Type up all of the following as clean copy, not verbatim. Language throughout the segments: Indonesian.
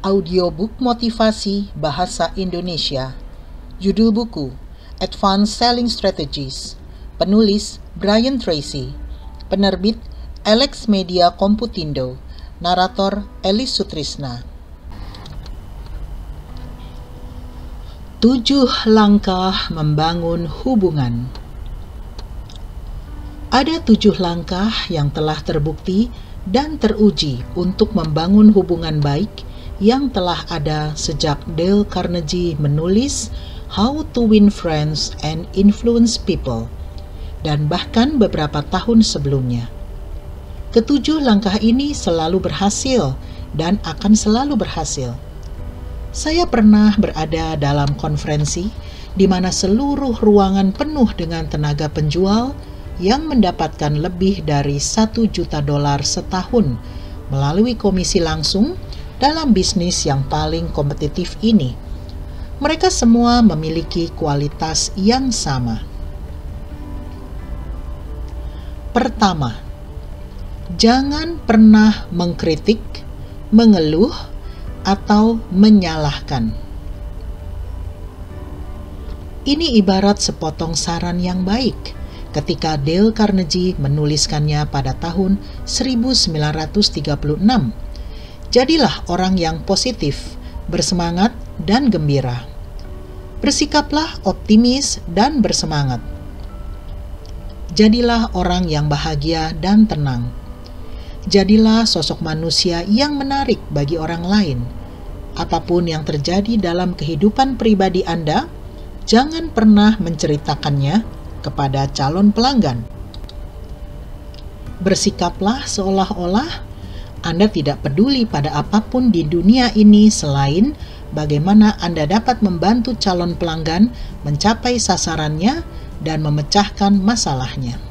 Audiobook motivasi bahasa Indonesia. Judul buku, Advanced Selling Strategies. Penulis, Brian Tracy. Penerbit, Alex Media Komputindo. Narator, Elis Sutrisna. 7 langkah membangun hubungan. Ada 7 langkah yang telah terbukti dan teruji untuk membangun hubungan baik yang telah ada sejak Dale Carnegie menulis How to Win Friends and Influence People, dan bahkan beberapa tahun sebelumnya. Ketujuh langkah ini selalu berhasil dan akan selalu berhasil. Saya pernah berada dalam konferensi di mana seluruh ruangan penuh dengan tenaga penjual yang mendapatkan lebih dari $1 juta setahun melalui komisi langsung dalam bisnis yang paling kompetitif ini. Mereka semua memiliki kualitas yang sama. Pertama, jangan pernah mengkritik, mengeluh, atau menyalahkan. Ini ibarat sepotong saran yang baik ketika Dale Carnegie menuliskannya pada tahun 1936. Jadilah orang yang positif, bersemangat, dan gembira. Bersikaplah optimis dan bersemangat. Jadilah orang yang bahagia dan tenang. Jadilah sosok manusia yang menarik bagi orang lain. Apapun yang terjadi dalam kehidupan pribadi Anda, jangan pernah menceritakannya kepada calon pelanggan. Bersikaplah seolah-olah Anda tidak peduli pada apapun di dunia ini selain bagaimana Anda dapat membantu calon pelanggan mencapai sasarannya dan memecahkan masalahnya.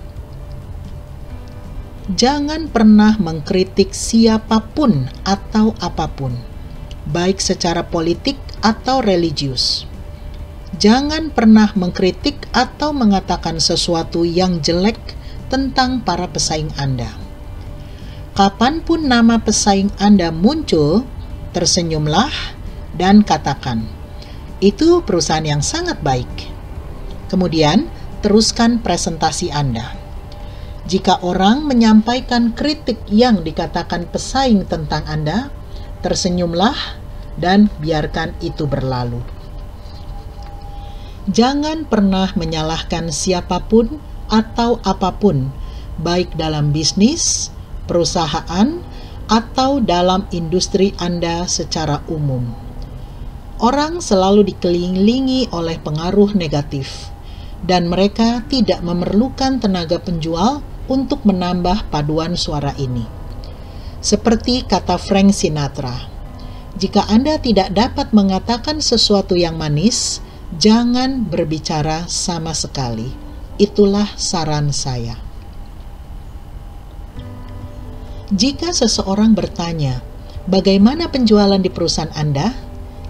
Jangan pernah mengkritik siapapun atau apapun, baik secara politik atau religius. Jangan pernah mengkritik atau mengatakan sesuatu yang jelek tentang para pesaing Anda. Kapanpun nama pesaing Anda muncul, tersenyumlah dan katakan, "Itu perusahaan yang sangat baik." Kemudian, teruskan presentasi Anda. Jika orang menyampaikan kritik yang dikatakan pesaing tentang Anda, tersenyumlah dan biarkan itu berlalu. Jangan pernah menyalahkan siapapun atau apapun, baik dalam bisnis, perusahaan, atau dalam industri Anda secara umum. Orang selalu dikelilingi oleh pengaruh negatif, dan mereka tidak memerlukan tenaga penjual untuk menambah paduan suara ini. Seperti kata Frank Sinatra, jika Anda tidak dapat mengatakan sesuatu yang manis, jangan berbicara sama sekali. Itulah saran saya. Jika seseorang bertanya, bagaimana penjualan di perusahaan Anda?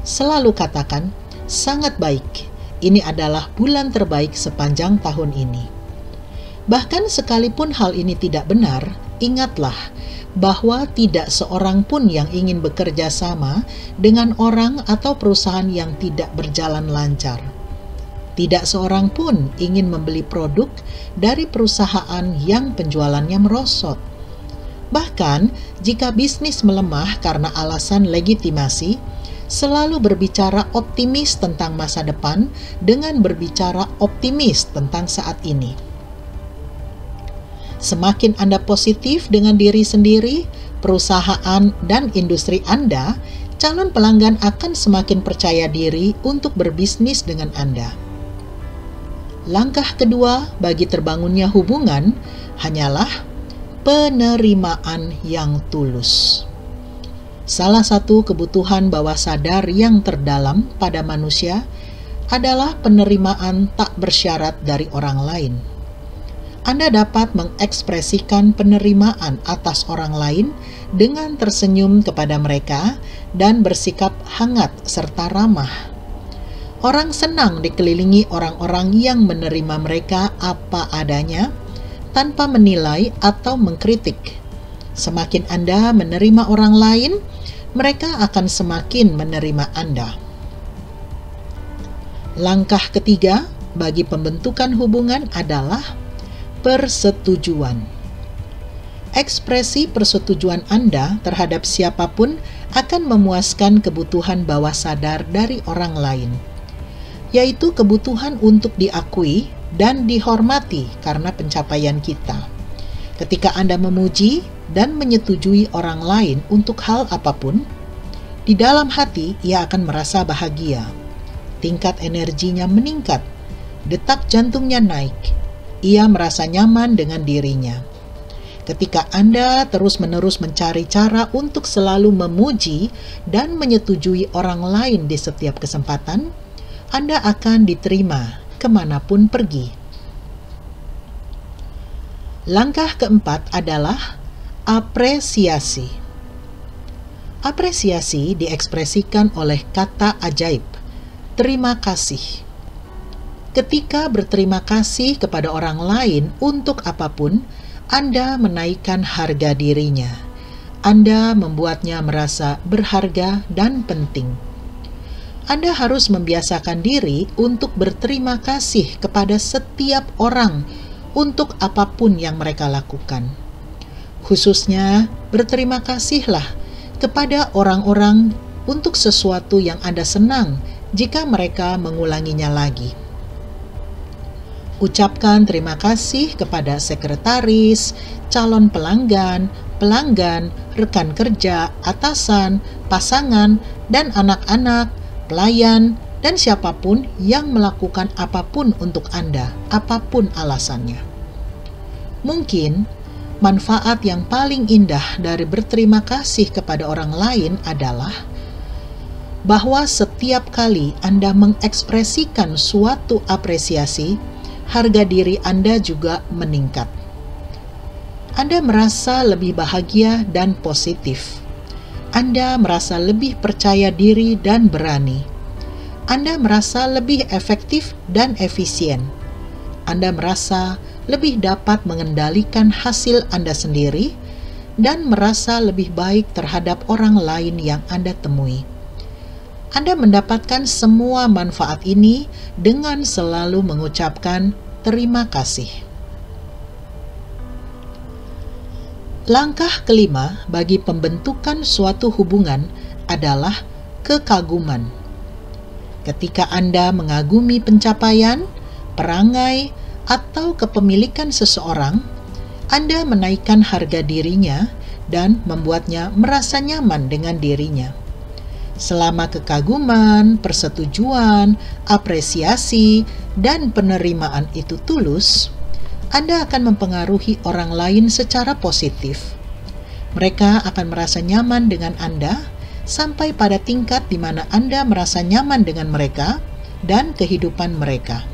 Selalu katakan, sangat baik. Ini adalah bulan terbaik sepanjang tahun ini. Bahkan sekalipun hal ini tidak benar, ingatlah bahwa tidak seorang pun yang ingin bekerja sama dengan orang atau perusahaan yang tidak berjalan lancar. Tidak seorang pun ingin membeli produk dari perusahaan yang penjualannya merosot. Bahkan, jika bisnis melemah karena alasan legitimasi, selalu berbicara optimis tentang masa depan dengan berbicara optimis tentang saat ini. Semakin Anda positif dengan diri sendiri, perusahaan, dan industri Anda, calon pelanggan akan semakin percaya diri untuk berbisnis dengan Anda. Langkah kedua bagi terbangunnya hubungan hanyalah penerimaan yang tulus. Salah satu kebutuhan bawah sadar yang terdalam pada manusia adalah penerimaan tak bersyarat dari orang lain. Anda dapat mengekspresikan penerimaan atas orang lain dengan tersenyum kepada mereka dan bersikap hangat serta ramah. Orang senang dikelilingi orang-orang yang menerima mereka apa adanya, tanpa menilai atau mengkritik. Semakin Anda menerima orang lain, mereka akan semakin menerima Anda. Langkah ketiga bagi pembentukan hubungan adalah persetujuan. Ekspresi persetujuan Anda terhadap siapapun akan memuaskan kebutuhan bawah sadar dari orang lain, yaitu kebutuhan untuk diakui dan dihormati karena pencapaian kita. Ketika Anda memuji dan menyetujui orang lain untuk hal apapun, di dalam hati ia akan merasa bahagia. Tingkat energinya meningkat, detak jantungnya naik. Ia merasa nyaman dengan dirinya. Ketika Anda terus-menerus mencari cara untuk selalu memuji dan menyetujui orang lain di setiap kesempatan, Anda akan diterima kemanapun pergi. Langkah keempat adalah apresiasi. Apresiasi diekspresikan oleh kata ajaib, terima kasih. Ketika berterima kasih kepada orang lain untuk apapun, Anda menaikkan harga dirinya. Anda membuatnya merasa berharga dan penting. Anda harus membiasakan diri untuk berterima kasih kepada setiap orang untuk apapun yang mereka lakukan. Khususnya, berterima kasihlah kepada orang-orang untuk sesuatu yang Anda senang jika mereka mengulanginya lagi. Ucapkan terima kasih kepada sekretaris, calon pelanggan, rekan kerja, atasan, pasangan, dan anak-anak, pelayan, dan siapapun yang melakukan apapun untuk Anda, apapun alasannya. Mungkin manfaat yang paling indah dari berterima kasih kepada orang lain adalah bahwa setiap kali Anda mengekspresikan suatu apresiasi, harga diri Anda juga meningkat. Anda merasa lebih bahagia dan positif. Anda merasa lebih percaya diri dan berani. Anda merasa lebih efektif dan efisien. Anda merasa lebih dapat mengendalikan hasil Anda sendiri dan merasa lebih baik terhadap orang lain yang Anda temui. Anda mendapatkan semua manfaat ini dengan selalu mengucapkan terima kasih. Langkah kelima bagi pembentukan suatu hubungan adalah kekaguman. Ketika Anda mengagumi pencapaian, perangai, atau kepemilikan seseorang, Anda menaikkan harga dirinya dan membuatnya merasa nyaman dengan dirinya. Selama kekaguman, persetujuan, apresiasi, dan penerimaan itu tulus, Anda akan mempengaruhi orang lain secara positif. Mereka akan merasa nyaman dengan Anda sampai pada tingkat di mana Anda merasa nyaman dengan mereka dan kehidupan mereka.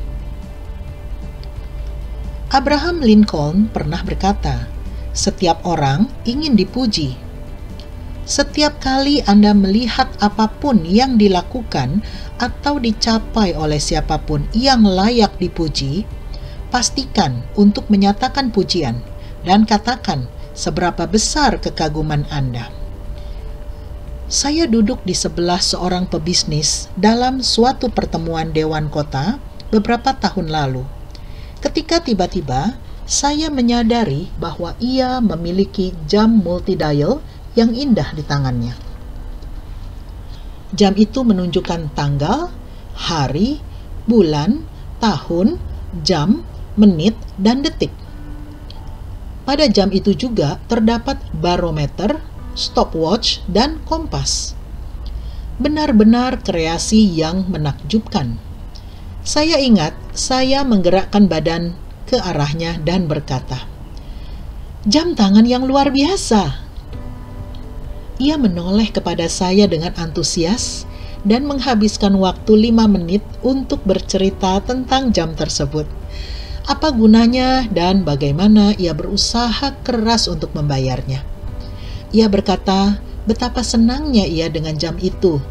Abraham Lincoln pernah berkata, "Setiap orang ingin dipuji." Setiap kali Anda melihat apapun yang dilakukan atau dicapai oleh siapapun yang layak dipuji, pastikan untuk menyatakan pujian dan katakan seberapa besar kekaguman Anda. Saya duduk di sebelah seorang pebisnis dalam suatu pertemuan Dewan Kota beberapa tahun lalu. Ketika tiba-tiba saya menyadari bahwa ia memiliki jam multidial yang indah di tangannya. Jam itu menunjukkan tanggal, hari, bulan, tahun, jam, menit, dan detik. Pada jam itu juga terdapat barometer, stopwatch, dan kompas. Benar-benar kreasi yang menakjubkan. Saya ingat saya menggerakkan badan ke arahnya dan berkata, "Jam tangan yang luar biasa." Ia menoleh kepada saya dengan antusias dan menghabiskan waktu 5 menit untuk bercerita tentang jam tersebut. Apa gunanya dan bagaimana ia berusaha keras untuk membayarnya. Ia berkata betapa senangnya ia dengan jam itu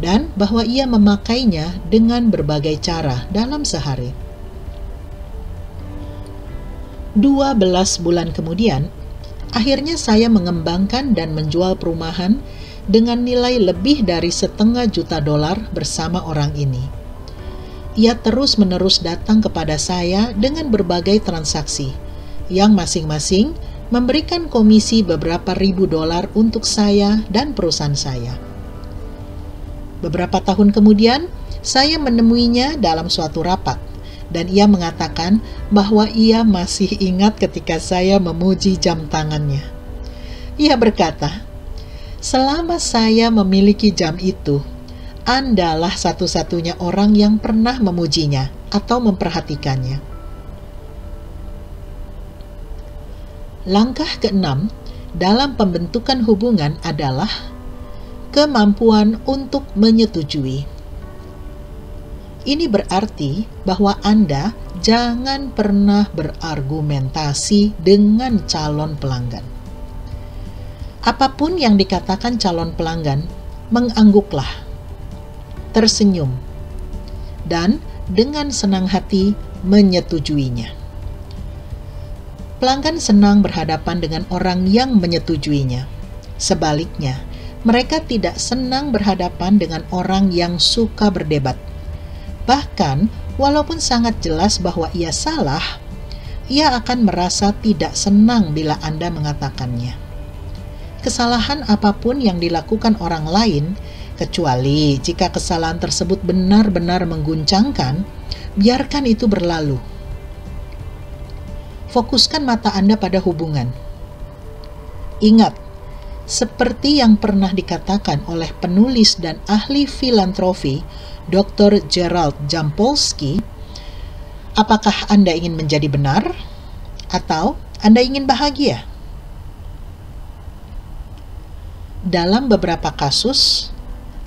dan bahwa ia memakainya dengan berbagai cara dalam sehari. 12 bulan kemudian, akhirnya saya mengembangkan dan menjual perumahan dengan nilai lebih dari $500.000 bersama orang ini. Ia terus-menerus datang kepada saya dengan berbagai transaksi, yang masing-masing memberikan komisi beberapa ribu dolar untuk saya dan perusahaan saya. Beberapa tahun kemudian, saya menemuinya dalam suatu rapat, dan ia mengatakan bahwa ia masih ingat ketika saya memuji jam tangannya. Ia berkata, "Selama saya memiliki jam itu, Andalah satu-satunya orang yang pernah memujinya atau memperhatikannya." Langkah keenam dalam pembentukan hubungan adalah kemampuan untuk menyetujui. Ini berarti bahwa Anda jangan pernah berargumentasi dengan calon pelanggan. Apapun yang dikatakan calon pelanggan, mengangguklah, tersenyum, dan dengan senang hati menyetujuinya. Pelanggan senang berhadapan dengan orang yang menyetujuinya. Sebaliknya, mereka tidak senang berhadapan dengan orang yang suka berdebat. Bahkan, walaupun sangat jelas bahwa ia salah, ia akan merasa tidak senang bila Anda mengatakannya. Kesalahan apapun yang dilakukan orang lain, kecuali jika kesalahan tersebut benar-benar mengguncangkan, biarkan itu berlalu. Fokuskan mata Anda pada hubungan. Ingat, seperti yang pernah dikatakan oleh penulis dan ahli filantropi, Dr. Gerald Jampolsky, apakah Anda ingin menjadi benar atau Anda ingin bahagia? Dalam beberapa kasus,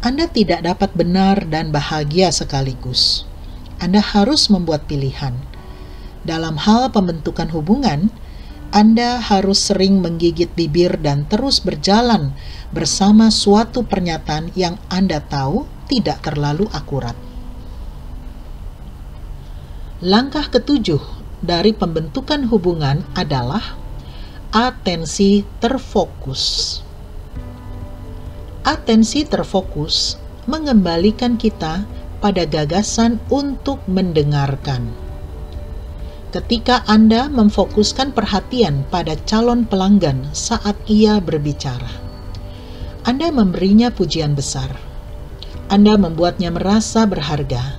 Anda tidak dapat benar dan bahagia sekaligus. Anda harus membuat pilihan. Dalam hal pembentukan hubungan, Anda harus sering menggigit bibir dan terus berjalan bersama suatu pernyataan yang Anda tahu tidak terlalu akurat. Langkah ketujuh dari pembentukan hubungan adalah atensi terfokus. Atensi terfokus mengembalikan kita pada gagasan untuk mendengarkan. Ketika Anda memfokuskan perhatian pada calon pelanggan saat ia berbicara, Anda memberinya pujian besar. Anda membuatnya merasa berharga,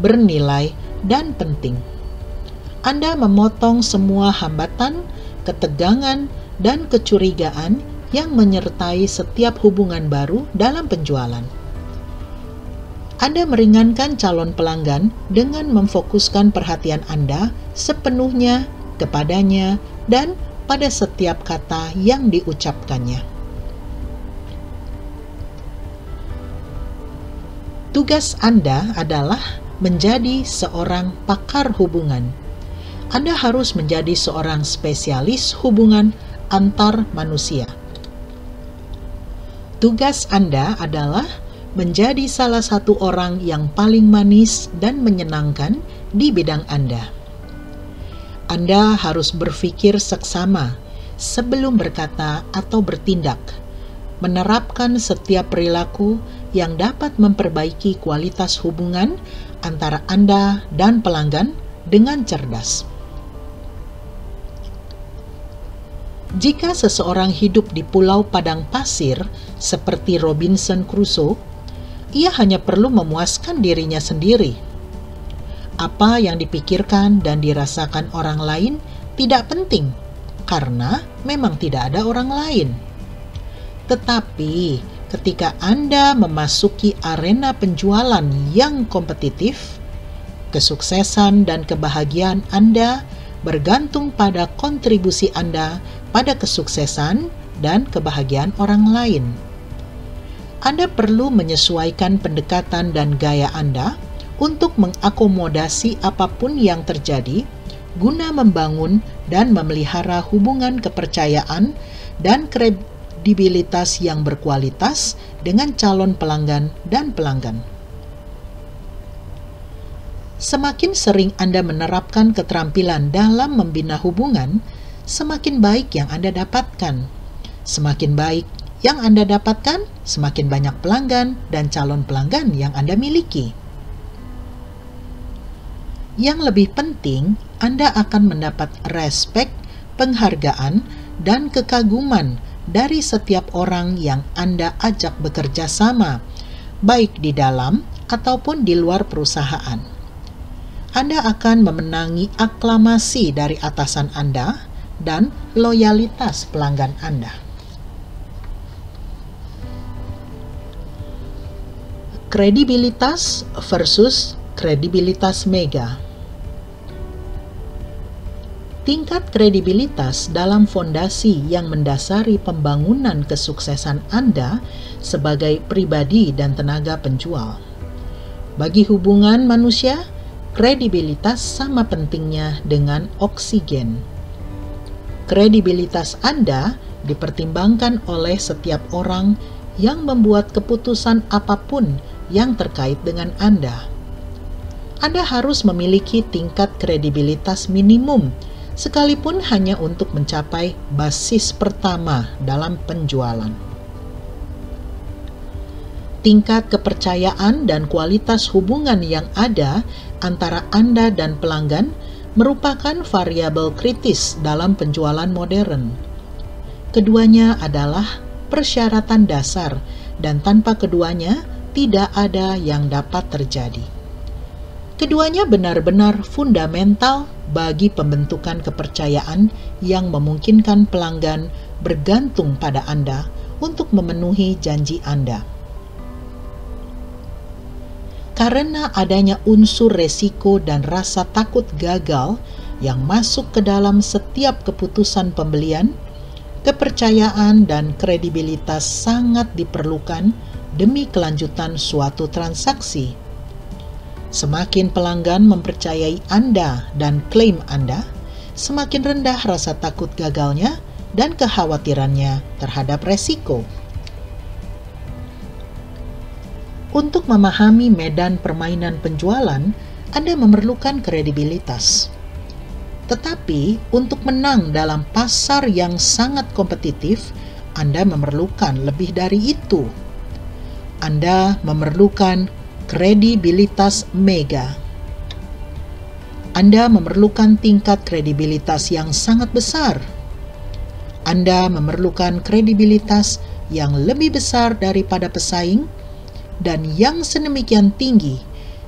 bernilai, dan penting. Anda memotong semua hambatan, ketegangan, dan kecurigaan yang menyertai setiap hubungan baru dalam penjualan. Anda meringankan calon pelanggan dengan memfokuskan perhatian Anda sepenuhnya kepadanya dan pada setiap kata yang diucapkannya. Tugas Anda adalah menjadi seorang pakar hubungan. Anda harus menjadi seorang spesialis hubungan antar manusia. Tugas Anda adalah menjadi salah satu orang yang paling manis dan menyenangkan di bidang Anda. Anda harus berpikir seksama sebelum berkata atau bertindak, menerapkan setiap perilaku yang dapat memperbaiki kualitas hubungan antara Anda dan pelanggan dengan cerdas. Jika seseorang hidup di pulau padang pasir seperti Robinson Crusoe, ia hanya perlu memuaskan dirinya sendiri. Apa yang dipikirkan dan dirasakan orang lain tidak penting, karena memang tidak ada orang lain. Tetapi, ketika Anda memasuki arena penjualan yang kompetitif, kesuksesan dan kebahagiaan Anda bergantung pada kontribusi Anda pada kesuksesan dan kebahagiaan orang lain. Anda perlu menyesuaikan pendekatan dan gaya Anda untuk mengakomodasi apapun yang terjadi guna membangun dan memelihara hubungan kepercayaan dan kredibilitas yang berkualitas dengan calon pelanggan dan pelanggan. Semakin sering Anda menerapkan keterampilan dalam membina hubungan, semakin baik yang Anda dapatkan. Semakin baik yang Anda dapatkan, semakin banyak pelanggan dan calon pelanggan yang Anda miliki. Yang lebih penting, Anda akan mendapat respek, penghargaan, dan kekaguman dari setiap orang yang Anda ajak bekerja sama, baik di dalam ataupun di luar perusahaan. Anda akan memenangi aklamasi dari atasan Anda dan loyalitas pelanggan Anda. Kredibilitas versus kredibilitas mega. Tingkat kredibilitas dalam fondasi yang mendasari pembangunan kesuksesan Anda sebagai pribadi dan tenaga penjual. Bagi hubungan manusia, kredibilitas sama pentingnya dengan oksigen. Kredibilitas Anda dipertimbangkan oleh setiap orang yang membuat keputusan apapun yang terkait dengan Anda. Anda harus memiliki tingkat kredibilitas minimum, sekalipun hanya untuk mencapai basis pertama dalam penjualan. Tingkat kepercayaan dan kualitas hubungan yang ada antara Anda dan pelanggan merupakan variabel kritis dalam penjualan modern. Keduanya adalah persyaratan dasar, dan tanpa keduanya tidak ada yang dapat terjadi. Keduanya benar-benar fundamental bagi pembentukan kepercayaan yang memungkinkan pelanggan bergantung pada Anda untuk memenuhi janji Anda. Karena adanya unsur resiko dan rasa takut gagal yang masuk ke dalam setiap keputusan pembelian, kepercayaan dan kredibilitas sangat diperlukan demi kelanjutan suatu transaksi. Semakin pelanggan mempercayai Anda dan klaim Anda, semakin rendah rasa takut gagalnya dan kekhawatirannya terhadap resiko. Untuk memahami medan permainan penjualan, Anda memerlukan kredibilitas. Tetapi untuk menang dalam pasar yang sangat kompetitif, Anda memerlukan lebih dari itu. Anda memerlukan kredibilitas mega. Anda memerlukan tingkat kredibilitas yang sangat besar. Anda memerlukan kredibilitas yang lebih besar daripada pesaing dan yang sedemikian tinggi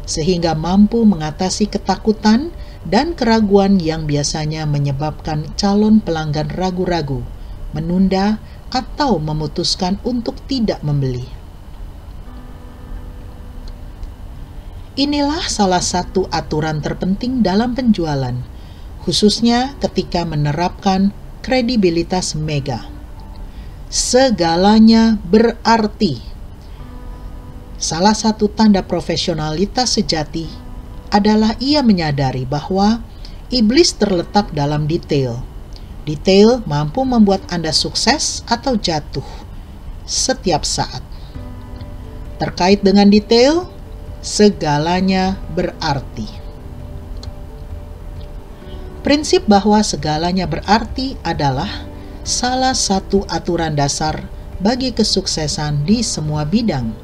sehingga mampu mengatasi ketakutan dan keraguan yang biasanya menyebabkan calon pelanggan ragu-ragu, menunda, atau memutuskan untuk tidak membeli. Inilah salah satu aturan terpenting dalam penjualan, khususnya ketika menerapkan kredibilitas mega. Segalanya berarti. Salah satu tanda profesionalitas sejati adalah ia menyadari bahwa iblis terletak dalam detail. Detail mampu membuat Anda sukses atau jatuh setiap saat. Terkait dengan detail, segalanya berarti. Prinsip bahwa segalanya berarti adalah salah satu aturan dasar bagi kesuksesan di semua bidang.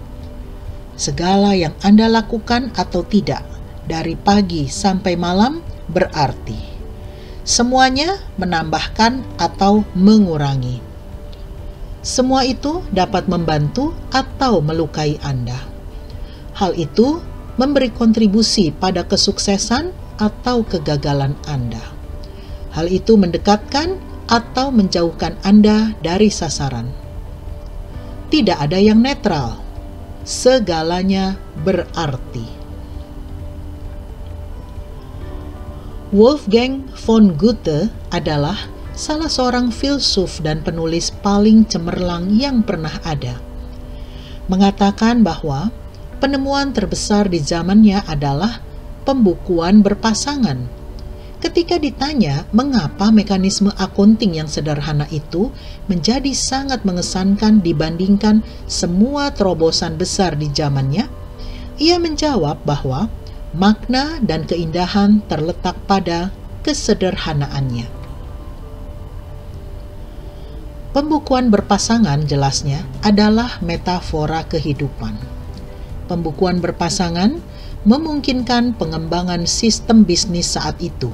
Segala yang Anda lakukan atau tidak, dari pagi sampai malam, berarti. Semuanya menambahkan atau mengurangi. Semua itu dapat membantu atau melukai Anda. Hal itu memberi kontribusi pada kesuksesan atau kegagalan Anda. Hal itu mendekatkan atau menjauhkan Anda dari sasaran. Tidak ada yang netral. Segalanya berarti. Wolfgang von Goethe adalah salah seorang filsuf dan penulis paling cemerlang yang pernah ada. Mengatakan bahwa penemuan terbesar di zamannya adalah pembukuan berpasangan. Ketika ditanya mengapa mekanisme akunting yang sederhana itu menjadi sangat mengesankan dibandingkan semua terobosan besar di zamannya, ia menjawab bahwa makna dan keindahan terletak pada kesederhanaannya. Pembukuan berpasangan jelasnya adalah metafora kehidupan. Pembukuan berpasangan memungkinkan pengembangan sistem bisnis saat itu,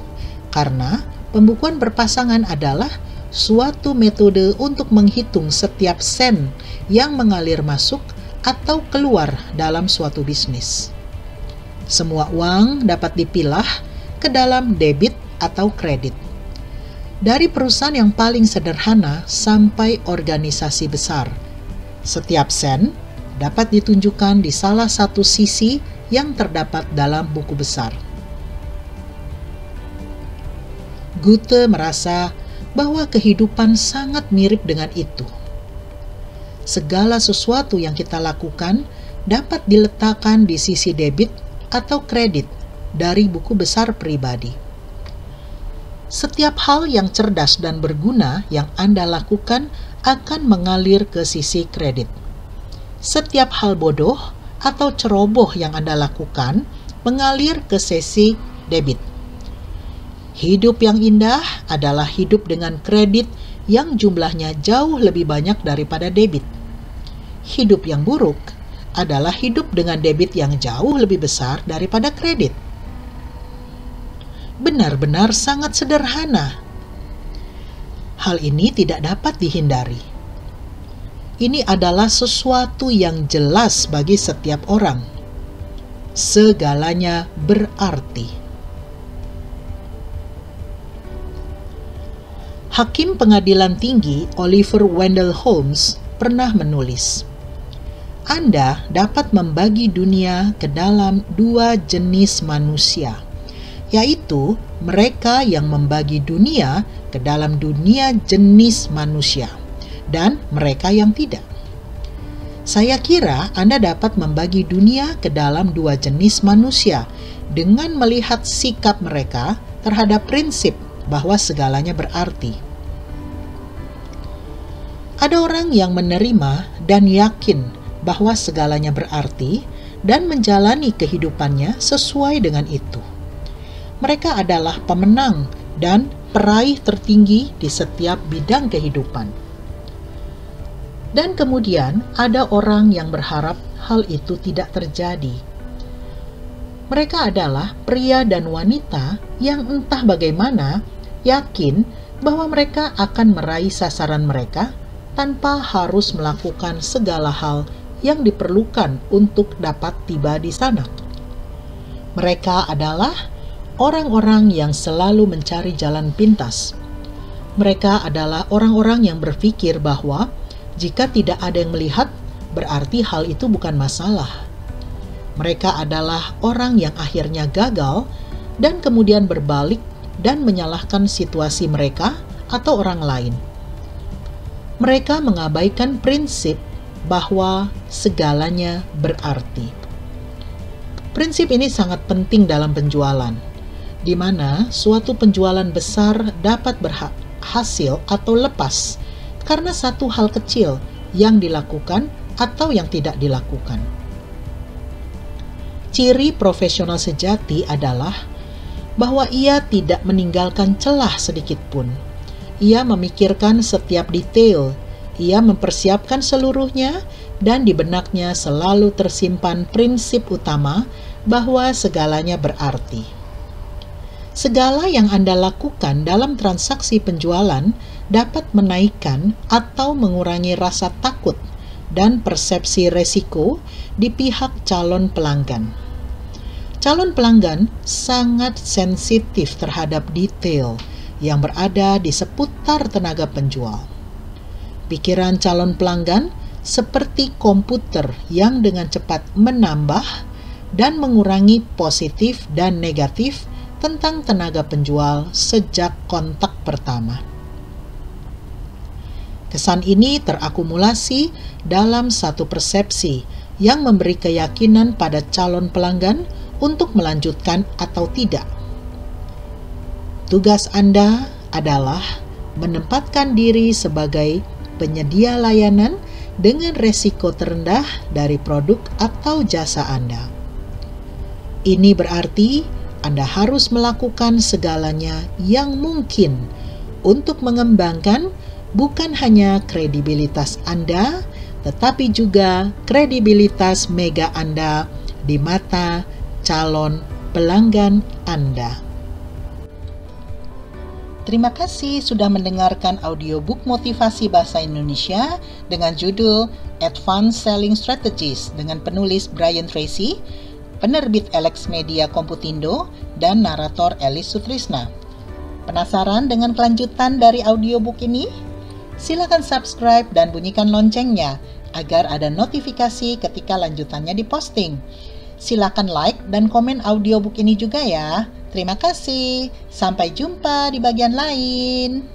karena pembukuan berpasangan adalah suatu metode untuk menghitung setiap sen yang mengalir masuk atau keluar dalam suatu bisnis. Semua uang dapat dipilah ke dalam debit atau kredit. Dari perusahaan yang paling sederhana sampai organisasi besar, setiap sen dapat ditunjukkan di salah satu sisi yang terdapat dalam buku besar. Goethe merasa bahwa kehidupan sangat mirip dengan itu. Segala sesuatu yang kita lakukan dapat diletakkan di sisi debit atau kredit dari buku besar pribadi. Setiap hal yang cerdas dan berguna yang Anda lakukan akan mengalir ke sisi kredit. Setiap hal bodoh atau ceroboh yang Anda lakukan mengalir ke sisi debit. Hidup yang indah adalah hidup dengan kredit yang jumlahnya jauh lebih banyak daripada debit. Hidup yang buruk adalah hidup dengan debit yang jauh lebih besar daripada kredit. Benar-benar sangat sederhana. Hal ini tidak dapat dihindari. Ini adalah sesuatu yang jelas bagi setiap orang. Segalanya berarti. Hakim Pengadilan Tinggi Oliver Wendell Holmes pernah menulis, Anda dapat membagi dunia ke dalam dua jenis manusia, yaitu mereka yang membagi dunia ke dalam dunia jenis manusia dan mereka yang tidak. Saya kira Anda dapat membagi dunia ke dalam dua jenis manusia dengan melihat sikap mereka terhadap prinsip bahwa segalanya berarti. Ada orang yang menerima dan yakin bahwa segalanya berarti dan menjalani kehidupannya sesuai dengan itu. Mereka adalah pemenang dan peraih tertinggi di setiap bidang kehidupan. Dan kemudian ada orang yang berharap hal itu tidak terjadi. Mereka adalah pria dan wanita yang entah bagaimana yakin bahwa mereka akan meraih sasaran mereka tanpa harus melakukan segala hal yang diperlukan untuk dapat tiba di sana. Mereka adalah orang-orang yang selalu mencari jalan pintas. Mereka adalah orang-orang yang berpikir bahwa jika tidak ada yang melihat, berarti hal itu bukan masalah. Mereka adalah orang yang akhirnya gagal dan kemudian berbalik dan menyalahkan situasi mereka atau orang lain. Mereka mengabaikan prinsip bahwa segalanya berarti. Prinsip ini sangat penting dalam penjualan, di mana suatu penjualan besar dapat berhasil atau lepas karena satu hal kecil yang dilakukan atau yang tidak dilakukan. Ciri profesional sejati adalah bahwa ia tidak meninggalkan celah sedikit pun. Ia memikirkan setiap detail, ia mempersiapkan seluruhnya, dan di benaknya selalu tersimpan prinsip utama bahwa segalanya berarti. Segala yang Anda lakukan dalam transaksi penjualan dapat menaikkan atau mengurangi rasa takut dan persepsi resiko di pihak calon pelanggan. Calon pelanggan sangat sensitif terhadap detail yang berada di seputar tenaga penjual. Pikiran calon pelanggan seperti komputer yang dengan cepat menambah dan mengurangi positif dan negatif tentang tenaga penjual sejak kontak pertama. Kesan ini terakumulasi dalam satu persepsi yang memberi keyakinan pada calon pelanggan untuk melanjutkan atau tidak. Tugas Anda adalah menempatkan diri sebagai penyedia layanan dengan resiko terendah dari produk atau jasa Anda. Ini berarti Anda harus melakukan segalanya yang mungkin untuk mengembangkan bukan hanya kredibilitas Anda, tetapi juga kredibilitas Mega Anda di mata calon pelanggan Anda. Terima kasih sudah mendengarkan audiobook motivasi bahasa Indonesia dengan judul Advanced Selling Strategies dengan penulis Brian Tracy, penerbit Alex Media Komputindo, dan narator Elis Sutrisna. Penasaran dengan kelanjutan dari audiobook ini? Silakan subscribe dan bunyikan loncengnya agar ada notifikasi ketika lanjutannya diposting. Silakan like dan komen audiobook ini juga ya. Terima kasih. Sampai jumpa di bagian lain.